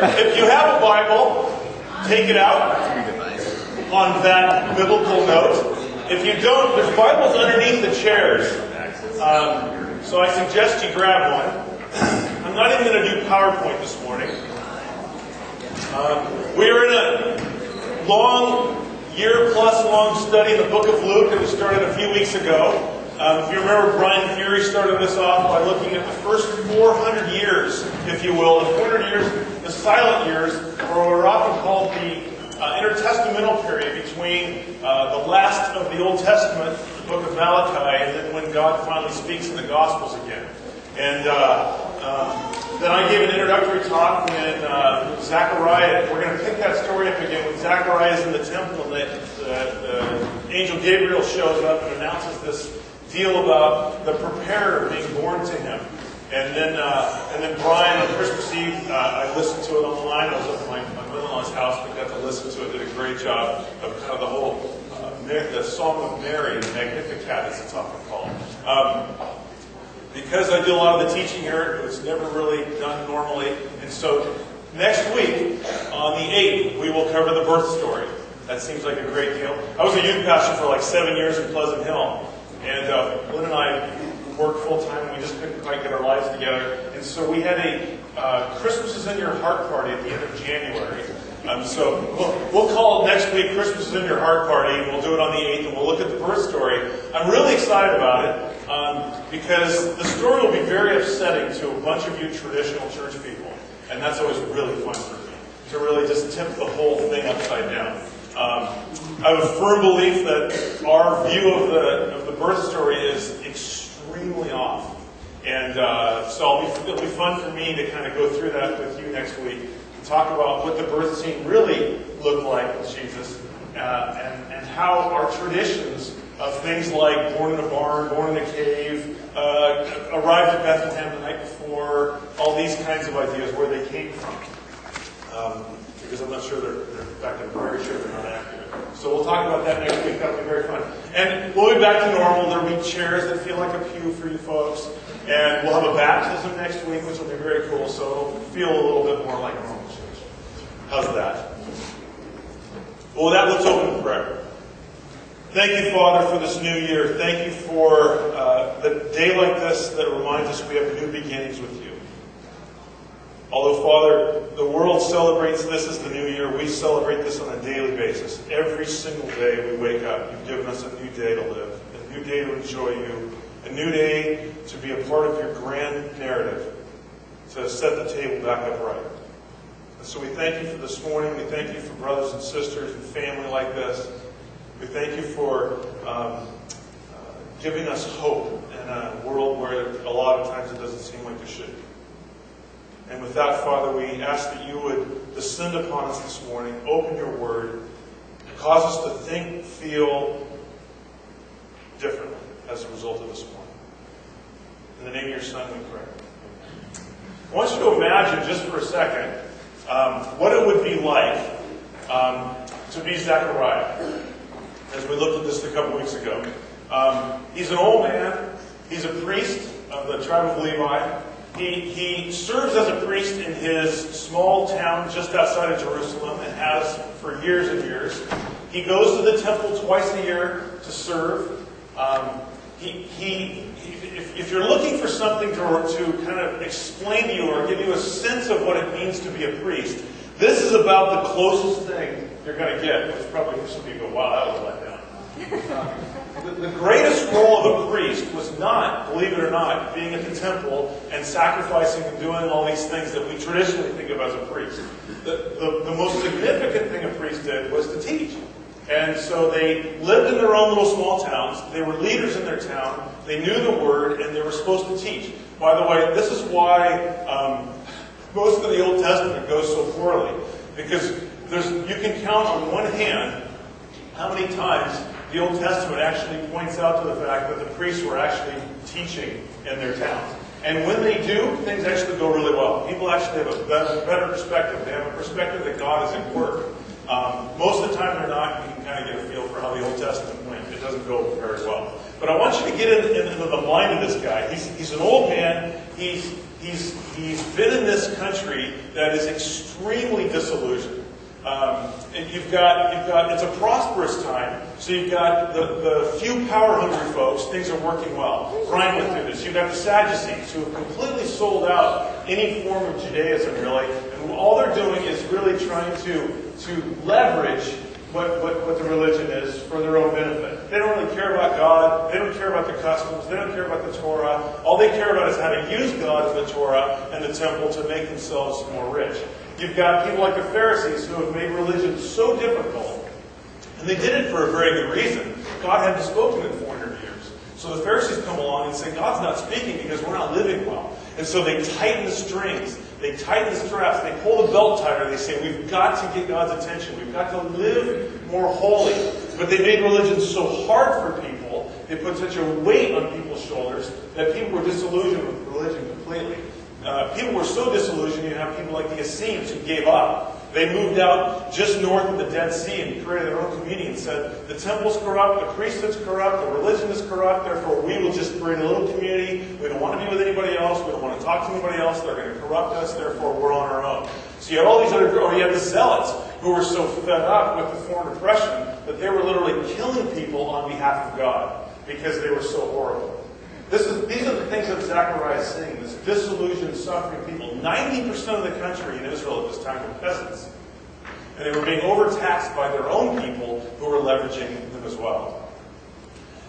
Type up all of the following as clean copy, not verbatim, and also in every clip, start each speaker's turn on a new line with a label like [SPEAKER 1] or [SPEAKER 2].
[SPEAKER 1] if you have a Bible, take it out on that biblical note. If you don't, there's Bibles underneath the chairs. So I suggest you grab one. I'm not even going to do PowerPoint this morning. We are in a long, year-plus long study in the book of Luke that we started a few weeks ago. If you remember, Brian Fury started this off by looking at the first 400 years, if you will, the 400 years, the silent years, or what are often called the intertestamental period between the last of the Old Testament, the book of Malachi, and then when God finally speaks in the Gospels again. And then I gave an introductory talk when Zechariah, we're going to pick that story up again, when Zechariah is in the temple and the angel Gabriel shows up and announces this deal about the preparer being born to him. And then Brian on Christmas Eve, I listened to it online. I was up at my mother-in-law's house, but got to listen to it. Did a great job of kind of the whole, the Song of Mary, the Magnificat, as it's often called. Because I do a lot of the teaching here, it's never really done normally. And so next week, on the 8th, we will cover the birth story. That seems like a great deal. I was a youth pastor for like 7 years in Pleasant Hill. And Lynn and I worked full-time. We just couldn't quite get our lives together. And so we had a Christmas is in Your Heart party at the end of January. So we'll call it next week Christmas is in Your Heart party. And we'll do it on the 8th, and we'll look at the birth story. I'm really excited about it because the story will be very upsetting to a bunch of you traditional church people. And that's always really fun for me, to really just tip the whole thing upside down. I have a firm belief that our view of the birth story is extremely off. And so it'll be fun for me to kind of go through that with you next week and talk about what the birth scene really looked like with Jesus and how our traditions of things like born in a barn, born in a cave, arrived at Bethlehem the night before, all these kinds of ideas, where they came from. Because I'm not sure in fact, I'm very sure they're not accurate. So we'll talk about that next week. That'll be very fun. And we'll be back to normal. There'll be chairs that feel like a pew for you folks. And we'll have a baptism next week, which will be very cool. So it'll feel a little bit more like normal church. How's that? Well, with that, let's open in prayer. Thank you, Father, for this new year. Thank you for the day like this that reminds us we have new beginnings with you. Although, Father, the world celebrates this as the new year, we celebrate this on a daily basis. Every single day we wake up, you've given us a new day to live, a new day to enjoy you, a new day to be a part of your grand narrative, to set the table back upright. And so we thank you for this morning. We thank you for brothers and sisters and family like this. We thank you for giving us hope in a world where a lot of times it doesn't seem like there should be. And with that, Father, we ask that you would descend upon us this morning, open your word, cause us to think, feel differently as a result of this morning. In the name of your Son, we pray. I want you to imagine just for a second what it would be like to be Zechariah, as we looked at this a couple weeks ago. He's an old man. He's a priest of the tribe of Levi. He serves as a priest in his small town just outside of Jerusalem and has for years and years. He goes to the temple twice a year to serve. If you're looking for something to kind of explain to you or give you a sense of what it means to be a priest, this is about the closest thing you're going to get, which probably some of you go, wow, that was a letdown. The greatest role of a priest was not, believe it or not, being at the temple and sacrificing and doing all these things that we traditionally think of as a priest. The most significant thing a priest did was to teach. And so they lived in their own little small towns. They were leaders in their town. They knew the word, and they were supposed to teach. By the way, this is why most of the Old Testament goes so poorly. Because you can count on one hand how many times the Old Testament actually points out to the fact that the priests were actually teaching in their towns. And when they do, things actually go really well. People actually have a better perspective. They have a perspective that God is at work. Most of the time they're not. You can kind of get a feel for how the Old Testament went. It doesn't go very well. But I want you to get into the mind of this guy. He's an old man. He's He's been in this country that is extremely disillusioned. And you've got, it's a prosperous time, so you've got the few power-hungry folks, things are working well. Brian went through this. You've got the Sadducees, who have completely sold out any form of Judaism, really, and all they're doing is really trying to leverage what the religion is for their own benefit. They don't really care about God, they don't care about the customs, they don't care about the Torah. All they care about is how to use God and the Torah and the temple to make themselves more rich. You've got people like the Pharisees who have made religion so difficult, and they did it for a very good reason. God hadn't spoken in 400 years. So the Pharisees come along and say, God's not speaking because we're not living well. And so they tighten the strings, they tighten the straps, they pull the belt tighter, they say, we've got to get God's attention, we've got to live more holy. But they made religion so hard for people, they put such a weight on people's shoulders, that people were disillusioned with religion completely. People were so disillusioned, you have people like the Essenes who gave up. They moved out just north of the Dead Sea and created their own community and said, the temple's corrupt, the priesthood's corrupt, the religion is corrupt, therefore we will just create a little community. We don't want to be with anybody else. We don't want to talk to anybody else. They're going to corrupt us, therefore we're on our own. So you had all these other, or you had the Zealots who were so fed up with the foreign oppression that they were literally killing people on behalf of God because they were so horrible. These are the things that Zechariah is saying, this disillusioned, suffering people. 90% of the country in Israel at this time were peasants. And they were being overtaxed by their own people who were leveraging them as well.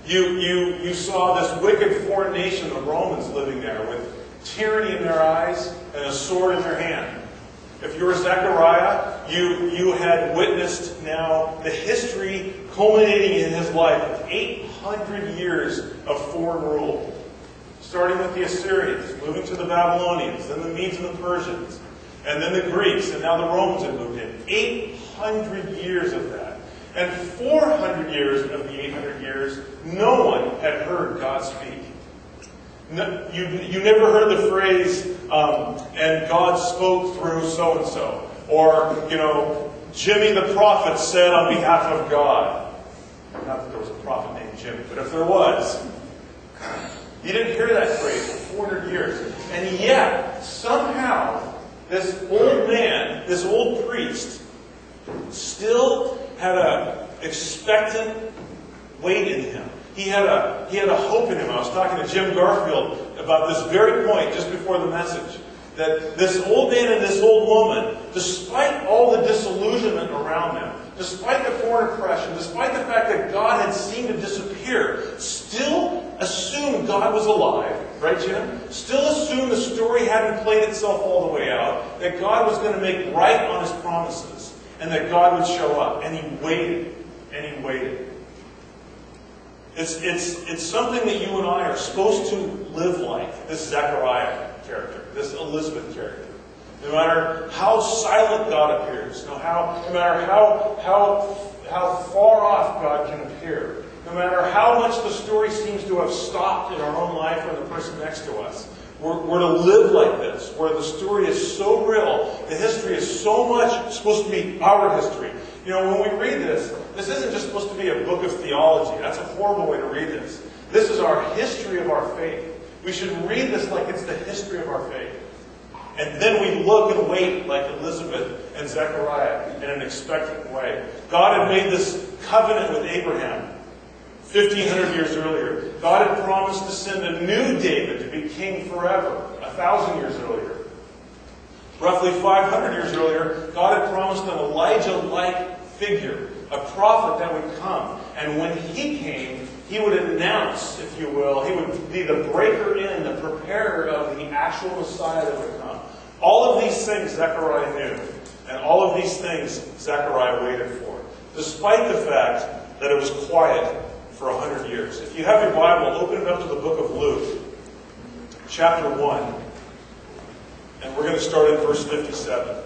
[SPEAKER 1] You saw this wicked foreign nation, the Romans, living there with tyranny in their eyes and a sword in their hand. If you were Zechariah, you had witnessed now the history culminating in his life of 800 years of foreign rule. Starting with the Assyrians, moving to the Babylonians, then the Medes and the Persians, and then the Greeks, and now the Romans had moved in. 800 years of that. And 400 years of the 800 years, no one had heard God speak. No, you never heard the phrase, and God spoke through so-and-so. Or, Jimmy the prophet said on behalf of God. Not that there was a prophet named Jimmy, but if there was, you didn't hear that phrase for 400 years. And yet, somehow, this old man, this old priest, still had an expectant weight in him. He had a hope in him. I was talking to Jim Garfield about this very point just before the message. That this old man and this old woman, despite all the disillusionment around them, despite the foreign oppression, despite the fact that God had seemed to disappear, still assumed God was alive. Right, Jim? Still assumed the story hadn't played itself all the way out, that God was going to make right on his promises, and that God would show up. And he waited. And he waited. It's something that you and I are supposed to live like, this Zechariah character, this Elizabeth character. No matter how silent God appears, no matter how far off God can appear, no matter how much the story seems to have stopped in our own life or the person next to us, we're to live like this, where the story is so real, the history is so much supposed to be our history. When we read this isn't just supposed to be a book of theology. That's a horrible way to read this. This is our history of our faith. We should read this like it's the history of our faith. And then we look and wait like Elizabeth and Zechariah in an expectant way. God had made this covenant with Abraham 1,500 years earlier. God had promised to send a new David to be king forever, 1,000 years earlier. Roughly 500 years earlier, God had promised an Elijah-like figure, a prophet that would come. And when he came, he would announce, if you will, he would be the breaker in, the preparer of the actual Messiah that would come. All of these things Zechariah knew, and all of these things Zechariah waited for, despite the fact that it was quiet for 100 years. If you have your Bible, open it up to the book of Luke, chapter 1, and we're going to start in verse 57.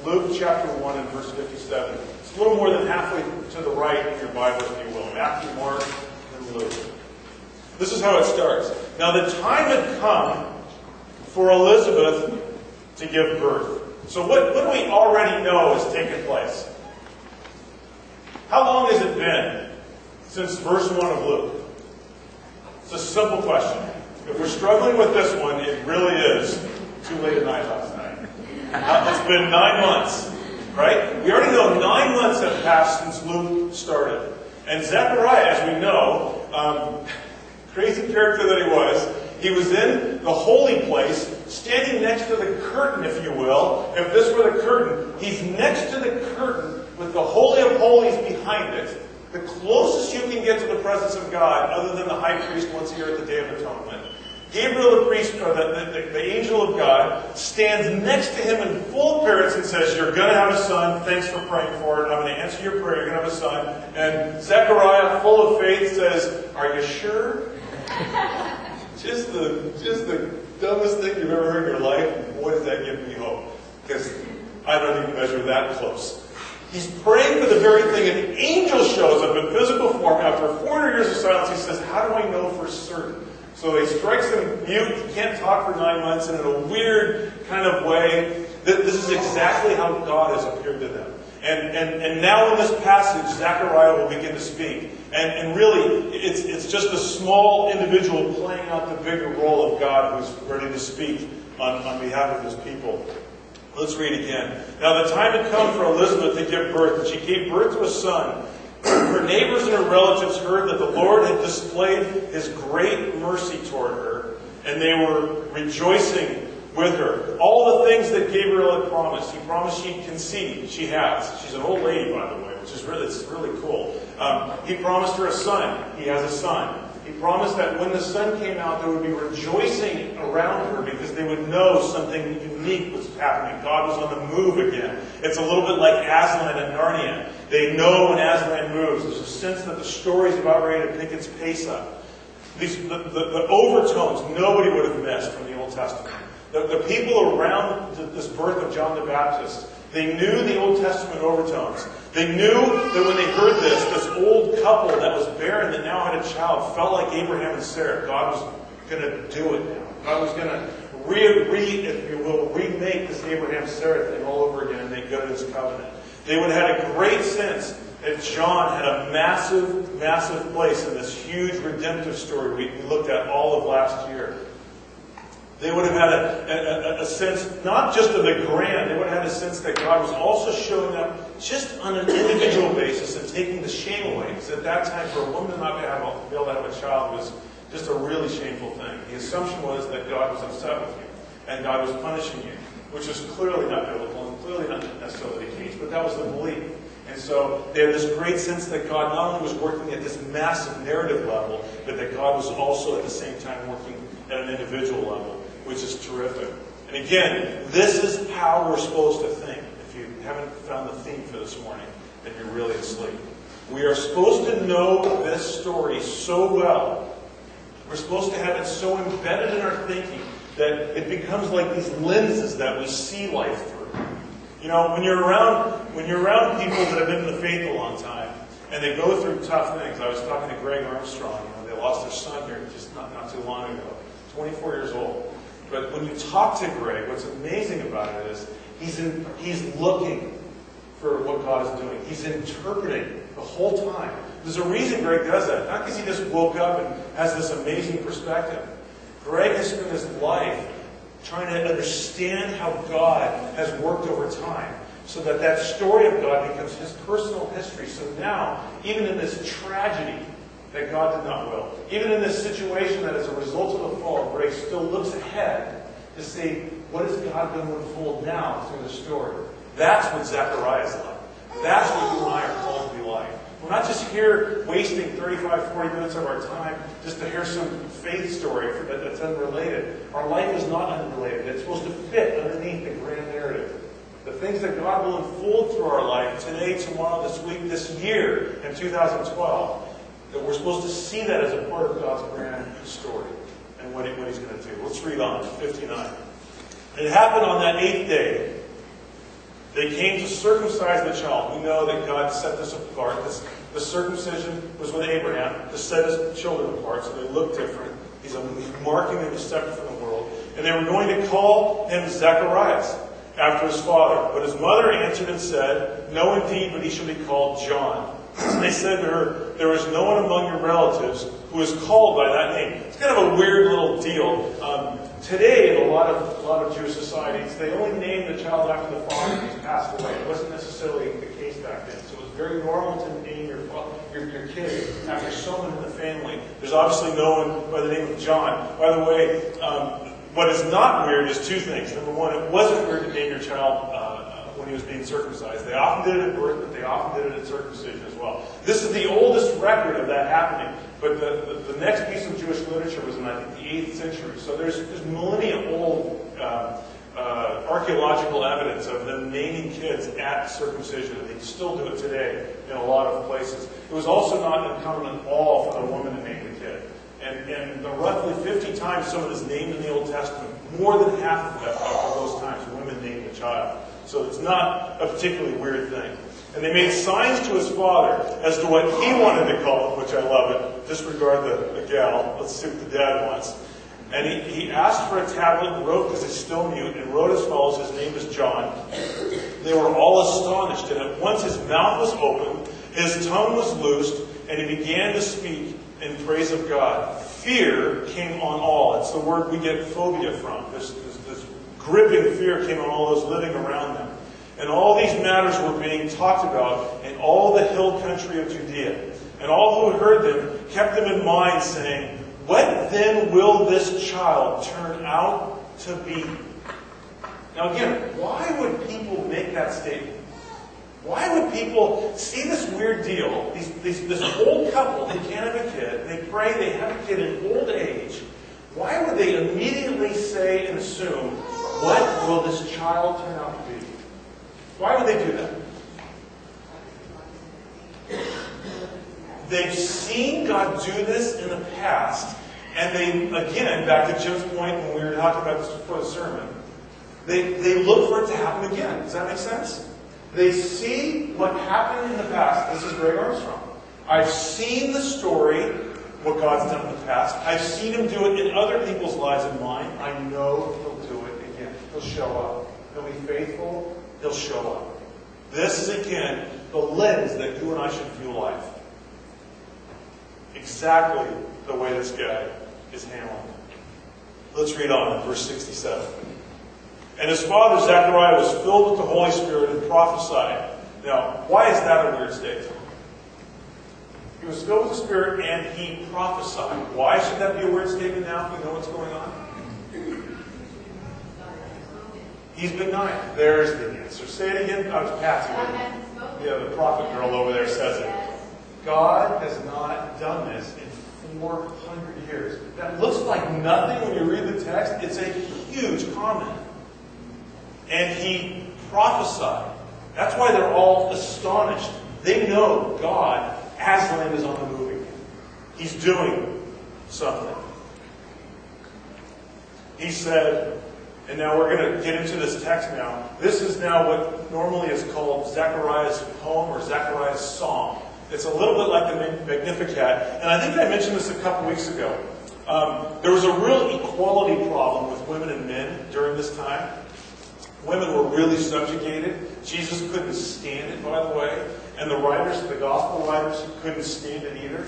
[SPEAKER 1] Luke chapter 1 and verse 57. It's a little more than halfway to the right of your Bible, if you will. Matthew, Mark, and Luke. This is how it starts. Now the time had come for Elizabeth to give birth. So what do we already know has taken place? How long has it been since verse 1 of Luke? It's a simple question. If we're struggling with this one, it really is too late at night last night. It's been 9 months, right? We already know 9 months have passed since Luke started. And Zechariah, as we know, crazy character that he was in the holy place, standing next to the curtain, if you will. If this were the curtain, he's next to the curtain with the Holy of Holies behind it. The closest you can get to the presence of God, other than the high priest once a year at the Day of Atonement. Gabriel, the priest, or the angel of God, stands next to him in full appearance and says, "You're going to have a son. Thanks for praying for it. I'm going to answer your prayer. You're going to have a son." And Zechariah, full of faith, says, "Are you sure?" Just the dumbest thing you've ever heard in your life. Boy, does that give me hope. Because I don't even measure that close. He's praying for the very thing. An angel shows up in physical form. After 400 years of silence, he says, "How do I know for certain?" So he strikes him mute. He can't talk for 9 months. And in a weird kind of way, this is exactly how God has appeared to them. And now in this passage, Zechariah will begin to speak. And really, it's just a small individual playing out the bigger role of God who's ready to speak on behalf of his people. Let's read again. "Now the time had come for Elizabeth to give birth, and she gave birth to a son. Her neighbors and her relatives heard that the Lord had displayed his great mercy toward her, and they were rejoicing with her." All the things that Gabriel had promised. He promised she'd conceive. She has. She's an old lady, by the way, which is really cool. He promised her a son. He has a son. He promised that when the sun came out, there would be rejoicing around her because they would know something unique was happening. God was on the move again. It's a little bit like Aslan and Narnia. They know when Aslan moves. There's a sense that the story's about ready to pick its pace up. The overtones nobody would have missed from the Old Testament. The people around this birth of John the Baptist, they knew the Old Testament overtones. They knew that when they heard this old couple that was barren that now had a child felt like Abraham and Sarah. God was going to do it now. God was going to if you will, remake this Abraham-Sarah thing all over again and make good his covenant. They would have had a great sense that John had a massive, massive place in this huge redemptive story we looked at all of last year. They would have had a sense, not just of the grand, they would have had a sense that God was also showing up just on an individual basis and taking the shame away. Because at that time, for a woman not to be able to have a child was just a really shameful thing. The assumption was that God was upset with you and God was punishing you, which is clearly not biblical and clearly not necessarily the case, but that was the belief. And so they had this great sense that God not only was working at this massive narrative level, but that God was also at the same time working at an individual level, which is terrific. And again, this is how we're supposed to think. If you haven't found the theme for this morning, then you're really asleep. We are supposed to know this story so well. We're supposed to have it so embedded in our thinking that it becomes like these lenses that we see life through. You know, when you're around people that have been in the faith a long time, and they go through tough things. I was talking to Greg Armstrong. They lost their son here just not too long ago, 24 years old. But when you talk to Greg, what's amazing about it is he's looking for what God is doing. He's interpreting the whole time. There's a reason Greg does that. Not because he just woke up and has this amazing perspective. Greg has spent his life trying to understand how God has worked over time, so that that story of God becomes his personal history. So now, even in this tragedy that God did not will, even in this situation that is a result of the fall, Greg still looks ahead to see what is God going to unfold now through the story. That's what Zechariah is like. That's what you and I are called to be like. We're not just here wasting 35, 40 minutes of our time just to hear some faith story that's unrelated. Our life is not unrelated. It's supposed to fit underneath the grand narrative. The things that God will unfold through our life today, tomorrow, this week, this year, in 2012, that we're supposed to see that as a part of God's grand story and what He's going to do. Let's read on, 59. It happened on that 8th day. They came to circumcise the child. We know that God set this apart. The circumcision was with Abraham to set his children apart, so they look different. He's marking them as separate from the world. And they were going to call him Zacharias, after his father. But his mother answered and said, "No, indeed, but he shall be called John." They said to her, "There is no one among your relatives who is called by that name. It's kind of a weird little deal. Today, in a lot of Jewish societies, they only name the child after the father who's passed away. It wasn't necessarily the case back then. So it was very normal to name your kid after someone in the family. There's obviously no one by the name of John. By the way, what is not weird is two things. Number one, it wasn't weird to name your child when he was being circumcised. They often did it at birth, but they often did it at circumcision as well. This is the oldest record of that happening. But the next piece of Jewish literature was in, I think, the 8th century. So there's millennia-old archaeological evidence of them naming kids at circumcision. They still do it today in a lot of places. It was also not uncommon at all for the woman to name the kid. And roughly 50 times someone is named in the Old Testament, more than half of those times women named the child. So it's not a particularly weird thing. And they made signs to his father as to what he wanted to call him, which I love it. Disregard the gal. Let's see what the dad wants. And he asked for a tablet and wrote, because he's still mute, and wrote as follows: his name is John. They were all astonished, and at once his mouth was opened, his tongue was loosed, and he began to speak in praise of God. Fear came on all. It's the word we get phobia from. This gripping fear came on all those living around them. And all these matters were being talked about in all the hill country of Judea. And all who heard them kept them in mind, saying, "What then will this child turn out to be?" Now again, why would people make that statement? Why would people see this weird deal, this old couple, they can't have a kid, they pray, they have a kid in old age. Why would they immediately say and assume, what will this child turn out to be? Why would they do that? They've seen God do this in the past, and they, again, back to Jim's point when we were talking about this before the sermon, they look for it to happen again. Does that make sense? They see what happened in the past. This is Greg Armstrong. I've seen the story, what God's done in the past. I've seen him do it in other people's lives and mine. I know he'll do it again. He'll show up. He'll be faithful. He'll show up. This is, again, the lens that you and I should view life. Exactly the way this guy is handling it. Let's read on in verse 67. And his father Zechariah was filled with the Holy Spirit and prophesied. Now, why is that a weird statement? He was filled with the Spirit and he prophesied. Why should that be a weird statement now if we know what's going on? He's benign. There's the answer. Say it again. I was Patsy. Yeah, the prophet girl over there says it. God has not done this in 400 years. That looks like nothing when you read the text. It's a huge comment. And he prophesied. That's why they're all astonished. They know God, Aslan, is on the move again. He's doing something. He said, and now we're going to get into this text now. This is now what normally is called Zechariah's poem or Zechariah's song. It's a little bit like the Magnificat. And I think I mentioned this a couple weeks ago. There was a real equality problem with women and men during this time. Women were really subjugated. Jesus couldn't stand it, by the way. And the writers, the gospel writers, couldn't stand it either.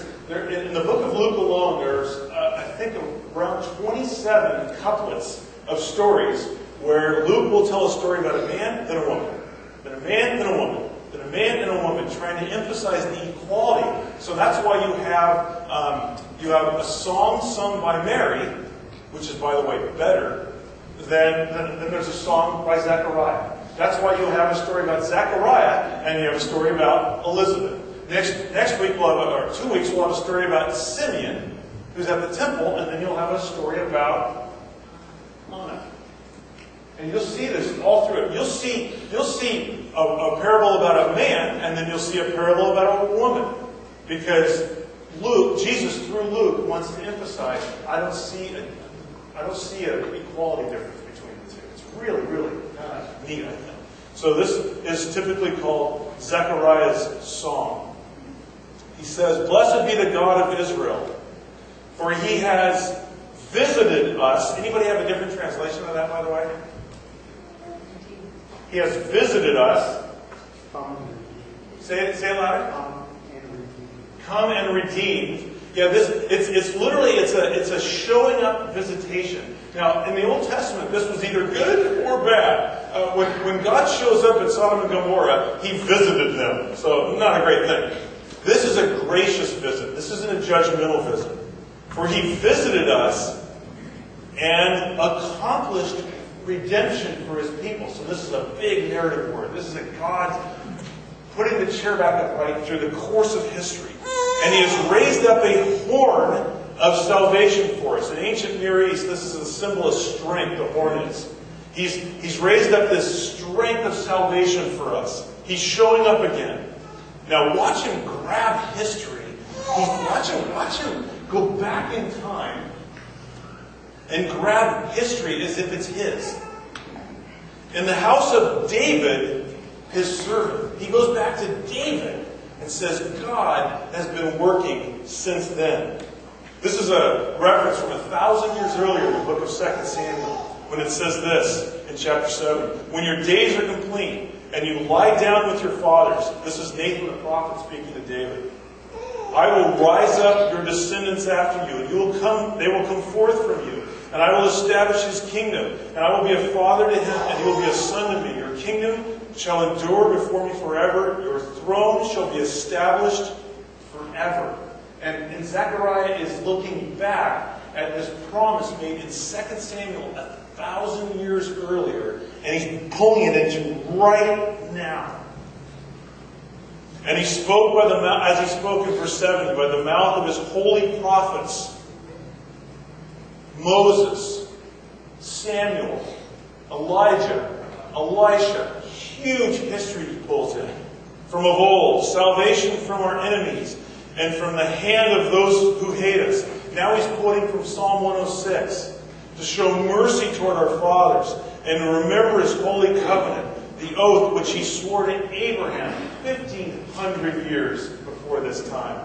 [SPEAKER 1] In the book of Luke alone, there's, I think, around 27 couplets of stories where Luke will tell a story about a man, then a woman. Then a man, then a woman. Then a man and a woman, trying to emphasize the equality. So that's why you have a song sung by Mary, which is, by the way, better than there's a song by Zechariah. That's why you'll have a story about Zechariah, and you have a story about Elizabeth. Next week, or 2 weeks, we'll have a story about Simeon, who's at the temple, and then you'll have a story about Anna. And you'll see this all through it. You'll see a parable about a man, and then you'll see a parable about a woman. Because Jesus, through Luke, wants to emphasize, I don't see an equality difference between the two. It's really, really neat, I think. So this is typically called Zechariah's song. He says, "Blessed be the God of Israel, for he has visited us." Anybody have a different translation of that, by the way? He has visited us. Say it louder. Come and redeemed. Yeah, it's literally it's a showing up visitation. Now, in the Old Testament, this was either good or bad. When God shows up at Sodom and Gomorrah, He visited them. So, not a great thing. This is a gracious visit. This isn't a judgmental visit. For He visited us and accomplished redemption for His people. So this is a big narrative word. This is a God putting the chair back upright through the course of history. And He has raised up a horn of salvation for us. In ancient Near East, this is a symbol of strength, the horn is. He's raised up this strength of salvation for us. He's showing up again. Now watch Him grab history. Watch him go back in time and grab history as if it's His. In the house of David, His servant, He goes back to David and says, God has been working since then. This is a reference from 1,000 years earlier in the book of 2 Samuel, when it says this in chapter 7. When your days are complete and you lie down with your fathers, this is Nathan the prophet speaking to David, I will rise up your descendants after you, and they will come forth from you, and I will establish His kingdom, and I will be a father to him, and he will be a son to me. Your kingdom shall endure before me forever. Your throne shall be established forever. And Zechariah is looking back at this promise made in 2 Samuel 1,000 years earlier, and he's pulling it into right now. And he spoke by the mouth, as he spoke in verse 70, by the mouth of his holy prophets, Moses, Samuel, Elijah, Elisha. Huge history he pulls in. From of old, salvation from our enemies, and from the hand of those who hate us. Now he's quoting from Psalm 106. To show mercy toward our fathers, and to remember His holy covenant, the oath which He swore to Abraham 1,500 years before this time,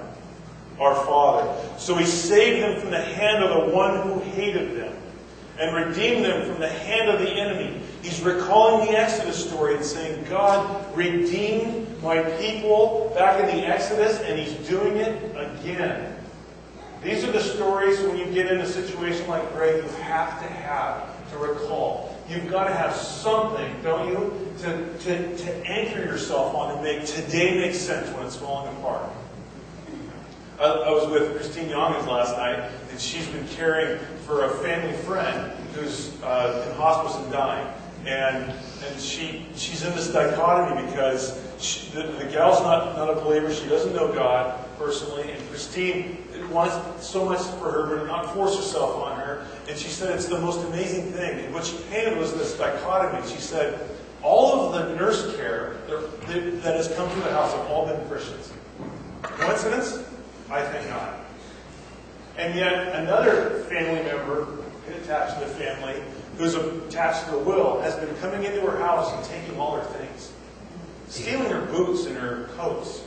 [SPEAKER 1] our father. So He saved them from the hand of the one who hated them, and redeemed them from the hand of the enemy. He's recalling the Exodus story and saying, God redeemed my people back in the Exodus, and He's doing it again. These are the stories when you get in a situation like Greg, you have to recall. You've got to have something, don't you, to anchor yourself on and make today make sense when it's falling apart. I was with Christine Youngins last night, and she's been caring for a family friend who's in hospice and dying. And she's in this dichotomy because the gal's not a believer. She doesn't know God personally. And Christine wants so much for her, but not force herself on her. And she said it's the most amazing thing. And what she painted was this dichotomy. She said, all of the nurse care that has come to the house have all been Christians. Coincidence? I think not. And yet another family member attached to the family, who's attached to the will, has been coming into her house and taking all her things. Stealing her boots and her coats.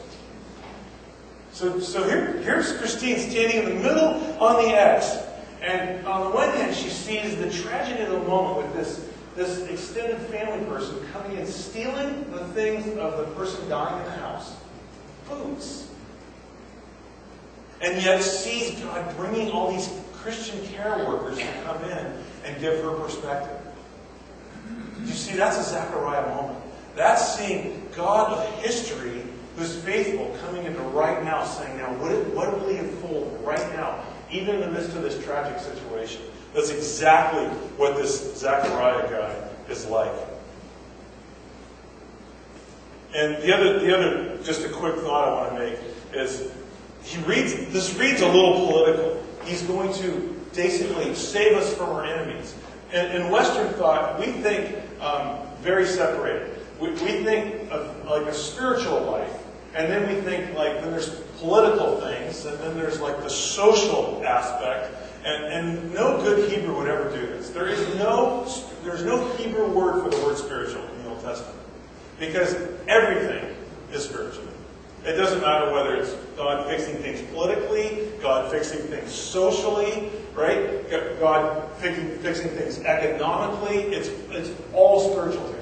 [SPEAKER 1] So here's Christine standing in the middle on the X. And on the one hand, she sees the tragedy of the moment with this extended family person coming in, stealing the things of the person dying in the house. Boots. And yet sees God bringing all these Christian care workers to come in and give her perspective. You see, that's a Zechariah moment. That's seeing God of history who's faithful coming into right now, saying, now, what will He unfold right now, even in the midst of this tragic situation? That's exactly what this Zechariah guy is like. And the other, just a quick thought I want to make is, this reads a little political. He's going to basically save us from our enemies. In Western thought, we think very separated. We think of like a spiritual life, and then we think like then there's political things, and then there's like the social aspect. And no good Hebrew would ever do this. There's no Hebrew word for the word spiritual in the Old Testament, because everything is spiritual. It doesn't matter whether it's God fixing things politically, God fixing things socially, right? God fixing things economically. It's all spiritual to God.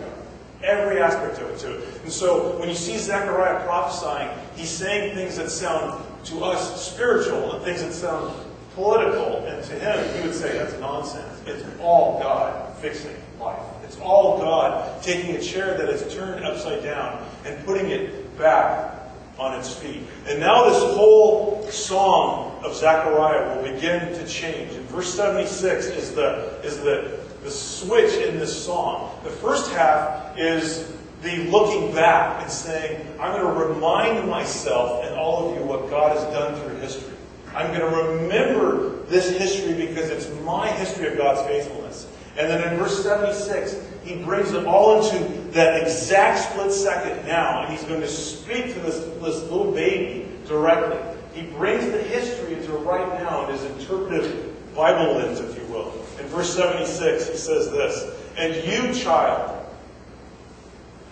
[SPEAKER 1] every aspect of it to it. And so when you see Zechariah prophesying, he's saying things that sound to us spiritual and things that sound political. And to him, he would say that's nonsense. It's all God fixing life. It's all God taking a chair that is turned upside down and putting it back on its feet. And now this whole song of Zechariah will begin to change. And verse 76 is the switch in this song. The first half is the looking back and saying, I'm going to remind myself and all of you what God has done through history. I'm going to remember this history because it's my history of God's faithfulness. And then in verse 76, he brings it all into that exact split second now, and he's going to speak to this little baby directly. He brings the history into right now in his interpretive Bible lens, if you will. In verse 76, he says this, and you, child,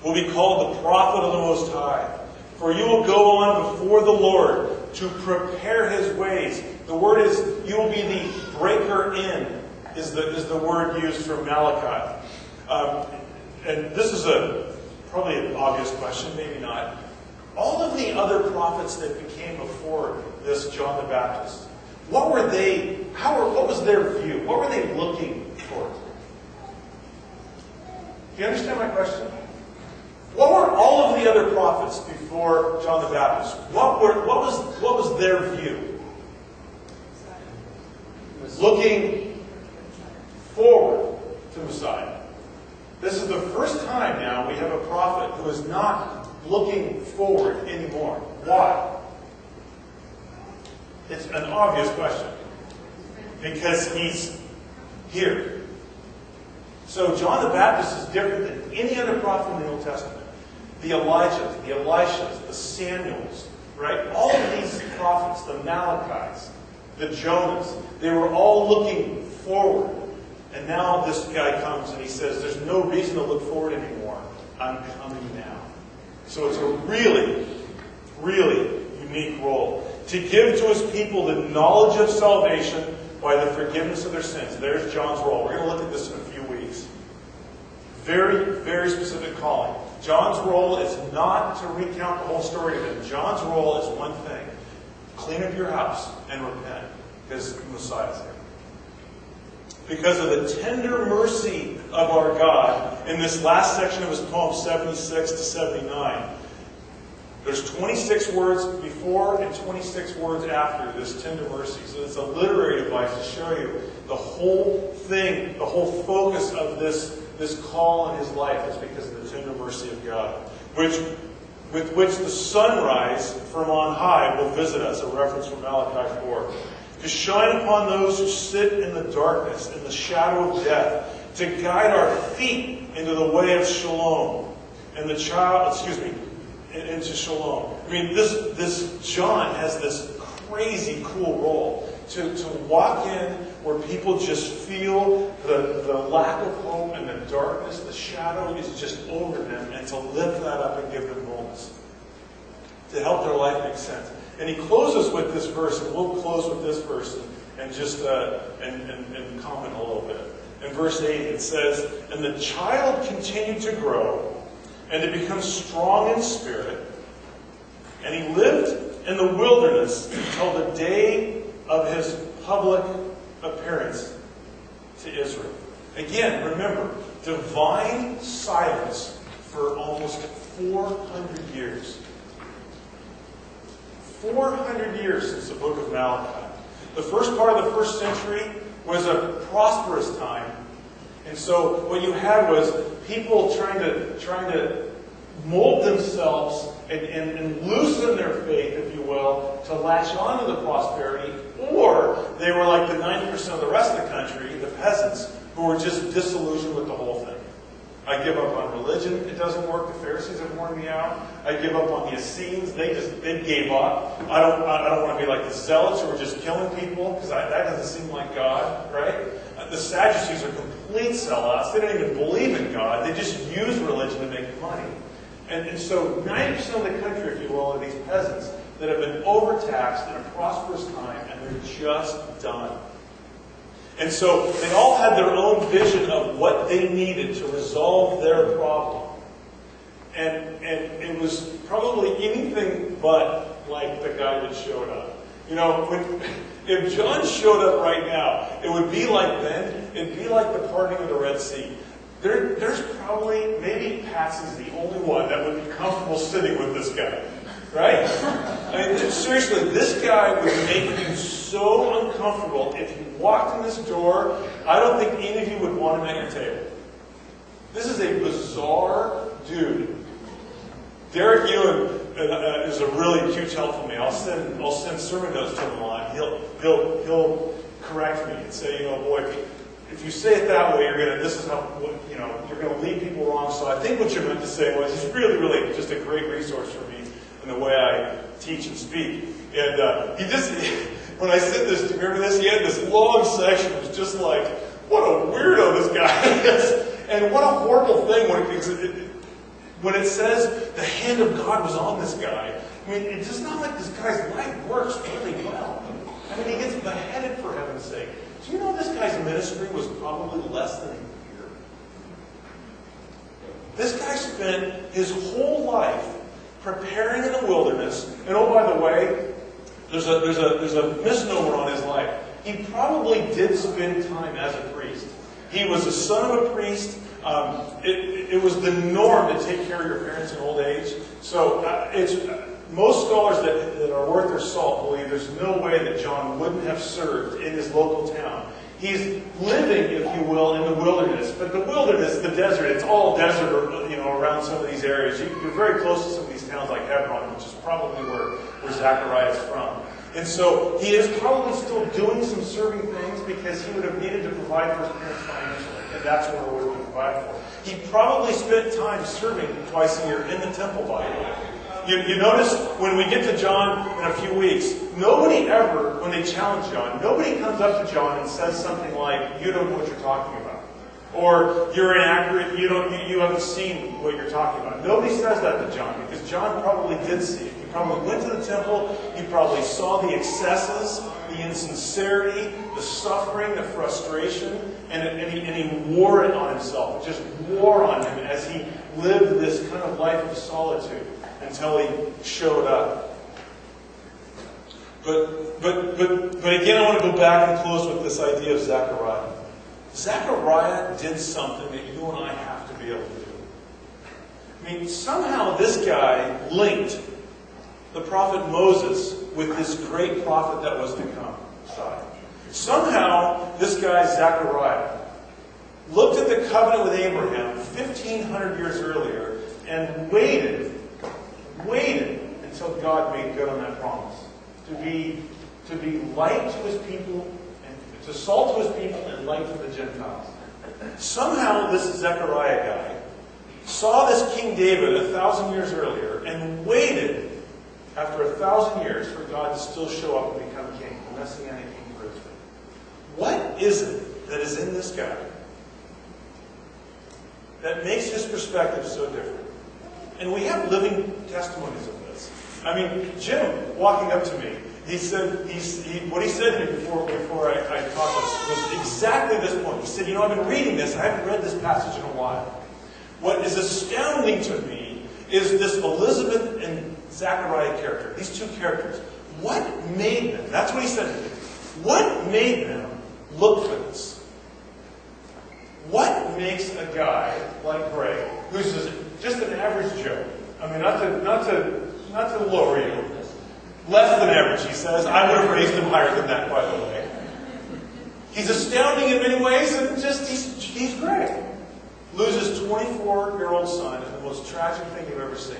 [SPEAKER 1] will be called the prophet of the Most High, for you will go on before the Lord to prepare his ways. The word is, you will be the breaker in, is the word used for Malachi. And this is probably an obvious question, maybe not. All of the other prophets that became before this John the Baptist, what were they? What was their view? What were they looking for? Do you understand my question? What were all of the other prophets before John the Baptist? What was their view? Looking forward to Messiah. This is the first time now we have a prophet who is not looking forward anymore. Why? It's an obvious question. Because he's here. So John the Baptist is different than any other prophet in the Old Testament. The Elijahs, the Elishas, the Samuels, right? All of these prophets, the Malachis, the Jonahs, they were all looking forward. And now this guy comes and he says, there's no reason to look forward anymore. I'm coming now. So it's a really, really unique role. To give to his people the knowledge of salvation by the forgiveness of their sins. There's John's role. We're going to look at this in a few weeks. Very, very specific calling. John's role is not to recount the whole story to them. John's role is one thing. Clean up your house and repent. Because the Messiah is here. Because of the tender mercy of our God, in this last section of his poem, 76 to 79, there's 26 words before and 26 words after this tender mercy. So it's a literary device to show you the whole thing, the whole focus of this call in his life is because of the tender mercy of God, with which the sunrise from on high will visit us, a reference from Malachi 4. To shine upon those who sit in the darkness, in the shadow of death, to guide our feet into the way of shalom, and into shalom. I mean, this John has this crazy cool role to walk in where people just feel the lack of hope and the darkness, the shadow is just over them, and to lift that up and give them boldness, to help their life make sense. And he closes with this verse, and we'll close with this verse and just and comment a little bit. In verse 8 it says, and the child continued to grow and to become strong in spirit, and he lived in the wilderness until the day of his public appearance to Israel. Again, remember, divine silence for almost 400 years. 400 years since the book of Malachi. The first part of the first century was a prosperous time. And so what you had was people trying to mold themselves and loosen their faith, if you will, to latch on to the prosperity, or they were like the 90% of the rest of the country, the peasants, who were just disillusioned with the whole thing. I give up on religion. It doesn't work. The Pharisees have worn me out. I give up on the Essenes. They gave up. I don't want to be like the Zealots who are just killing people because that doesn't seem like God, right? The Sadducees are complete sellouts. They don't even believe in God. They just use religion to make money. And so 90% of the country, if you will, are these peasants that have been overtaxed in a prosperous time, and they're just done. And so they all had their own vision of what they needed to resolve their problem. And it was probably anything but like the guy that showed up. You know, if John showed up right now, it would be like then. It'd be like the parting of the Red Sea. There's probably, maybe Patsy's the only one that would be comfortable sitting with this guy. Right? I mean, seriously, this guy would make you so uncomfortable. If you walked in this door, I don't think any of you would want him at your table. This is a bizarre dude. Derek Ewan is a really huge help for me. I'll send sermon notes to him a lot. He'll correct me and say, you know, boy, if you say it that way, this is how, you know, you're going to lead people wrong. So I think what you meant to say was, he's really, really just a great resource for me in the way I teach and speak. And when I said this, do you remember this? He had this long section. It was just like, what a weirdo this guy is. And what a horrible thing when it says the hand of God was on this guy. I mean, it's just not like this guy's life works really well. I mean, he gets beheaded for heaven's sake. Do you know this guy's ministry was probably less than a year? This guy spent his whole life preparing in the wilderness. And oh, by the way, there's a misnomer on his life. He probably did spend time as a priest. He was the son of a priest. It was the norm to take care of your parents in old age. So most scholars that are worth their salt believe there's no way that John wouldn't have served in his local town. He's living, if you will, in the wilderness. But the wilderness, the desert, it's all desert, you know, around some of these areas. You're very close to some of these towns like Hebron, which is probably where Zechariah is from. And so he is probably still doing some serving things because he would have needed to provide for his parents financially. And that's what it would have been provided for. He probably spent time serving twice a year in the temple, by the way. You notice when we get to John in a few weeks, nobody ever, when they challenge John, nobody comes up to John and says something like, you don't know what you're talking about. Or you're inaccurate, you haven't seen what you're talking about. Nobody says that to John because John probably did see it. He probably went to the temple, he probably saw the excesses, the insincerity, the suffering, the frustration, and he wore it on himself. It just wore on him as he lived this kind of life of solitude until he showed up. But again, I want to go back and close with this idea of Zechariah. Zechariah did something that you and I have to be able to do. I mean, somehow this guy linked the prophet Moses with this great prophet that was to come. Somehow this guy Zechariah looked at the covenant with Abraham 1,500 years earlier and waited until God made good on that promise. To be light to his people, and to salt to his people and light to the Gentiles. Somehow this Zechariah guy saw this King David 1,000 years earlier and waited after 1,000 years for God to still show up and become king, the Messianic king for Israel. What is it that is in this guy that makes his perspective so different? And we have living testimonies of this. I mean, Jim, walking up to me, what he said to me before I taught this was exactly this point. He said, I've been reading this. I haven't read this passage in a while. What is astounding to me is this Elizabeth and Zechariah character, these two characters. What made them, that's what he said to me, what made them look for this? What makes a guy like Greg, who's just an average Joe, I mean, not to lower you, less than average, he says. I would have raised him higher than that, by the way. He's astounding in many ways, and just, he's Greg. Loses 24-year-old son in the most tragic thing you've ever seen.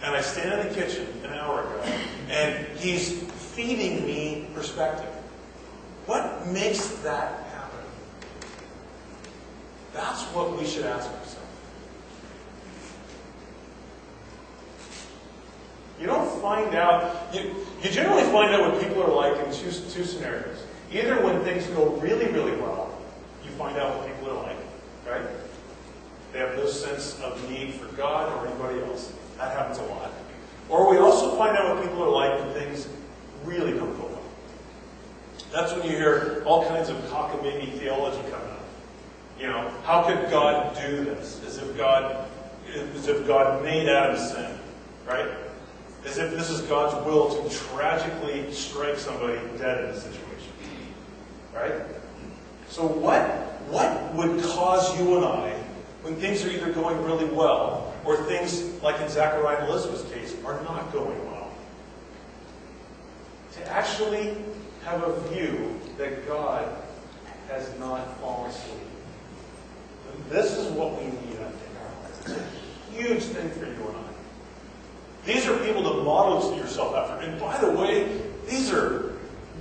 [SPEAKER 1] And I stand in the kitchen an hour ago, and he's feeding me perspective. What makes that happen? That's what we should ask ourselves. You don't find out, you generally find out what people are like in two scenarios. Either when things go really, really well, you find out what people are like, right? They have no sense of need for God or anybody else. That happens a lot. Or we also find out what people are like when things really don't go well. That's when you hear all kinds of cockamamie theology come out. How could God do this? As if God as if God made Adam sin, right? As if this is God's will to tragically strike somebody dead in a situation, right? So what would cause you and I, when things are either going really well, or things like in Zechariah and Elizabeth's case are not going well, to actually have a view that God has not fallen asleep? This is what we need, I think, in our lives. It's a huge thing for you and I. These are people to model yourself after. And by the way, these are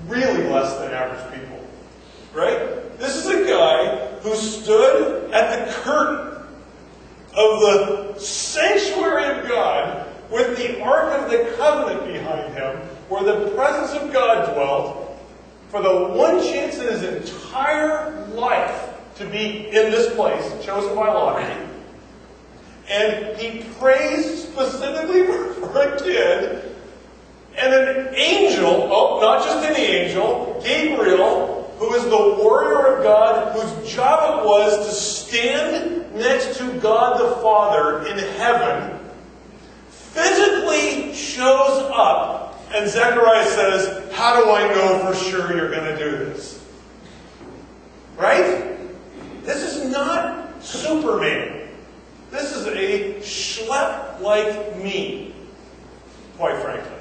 [SPEAKER 1] really less than average people. Right? This is a guy who stood at the curtain of the sanctuary of God with the Ark of the Covenant behind him, where the presence of God dwelt, for the one chance in his entire life to be in this place, chosen by lottery. And he prays specifically for a kid, and an angel, not just any angel, Gabriel, who is the warrior of God, whose job it was to stand next to God the Father in heaven, physically shows up, and Zechariah says, how do I know for sure you're going to do this? Right? This is not Superman. This is a schlep like me, quite frankly.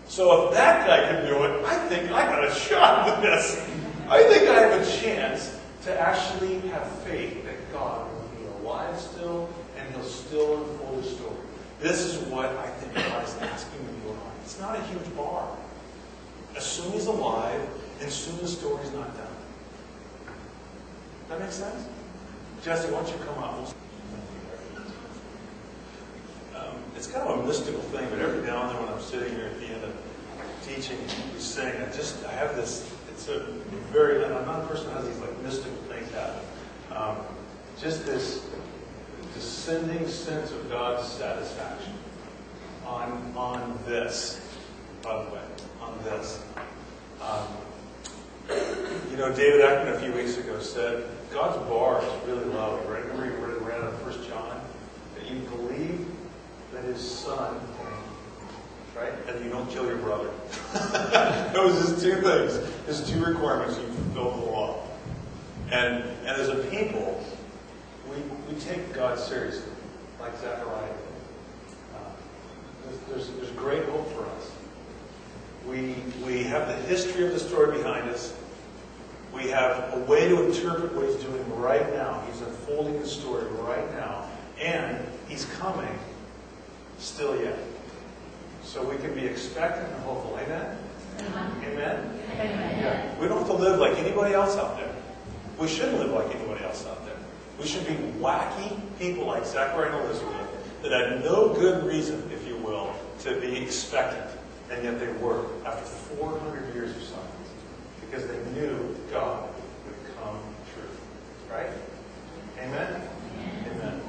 [SPEAKER 1] So if that guy can do it, I think I got a shot at this. I think I have a chance to actually have faith that God will be alive still, and He'll still unfold His story. This is what I think God is asking of you and I. It's not a huge bar. Assume He's alive, and assume the story's not done. That makes sense? Jesse, why don't you come up? It's kind of a mystical thing, but every now and then when I'm sitting here at the end of teaching, we sing, I have this, it's a very, and I'm not a person who has these like mystical things happen. Just this descending sense of God's satisfaction on this, by the way, on this. David Ackman a few weeks ago said, God's bar is really low. Right? Remember he read out of 1 John? That you believe that His Son came, right? And you don't kill your brother. Those are two things. There's two requirements you fulfill the law. And as a people, we take God seriously, like Zechariah. There's great hope for us. We have the history of the story behind us. We have a way to interpret what He's doing right now. He's unfolding the story right now. And He's coming still yet. So we can be expectant and hopeful. Amen? Amen? Amen? Yeah. We don't have to live like anybody else out there. We shouldn't live like anybody else out there. We should be wacky people like Zechariah and Elizabeth that had no good reason, if you will, to be expectant. And yet they were, after 400 years of silence. Because they knew God would come true. Right? Amen? Amen.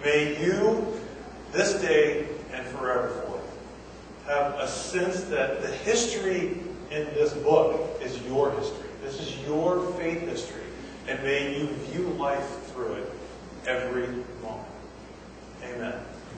[SPEAKER 1] May you, this day and forevermore, have a sense that the history in this book is your history. This is your faith history. And may you view life through it every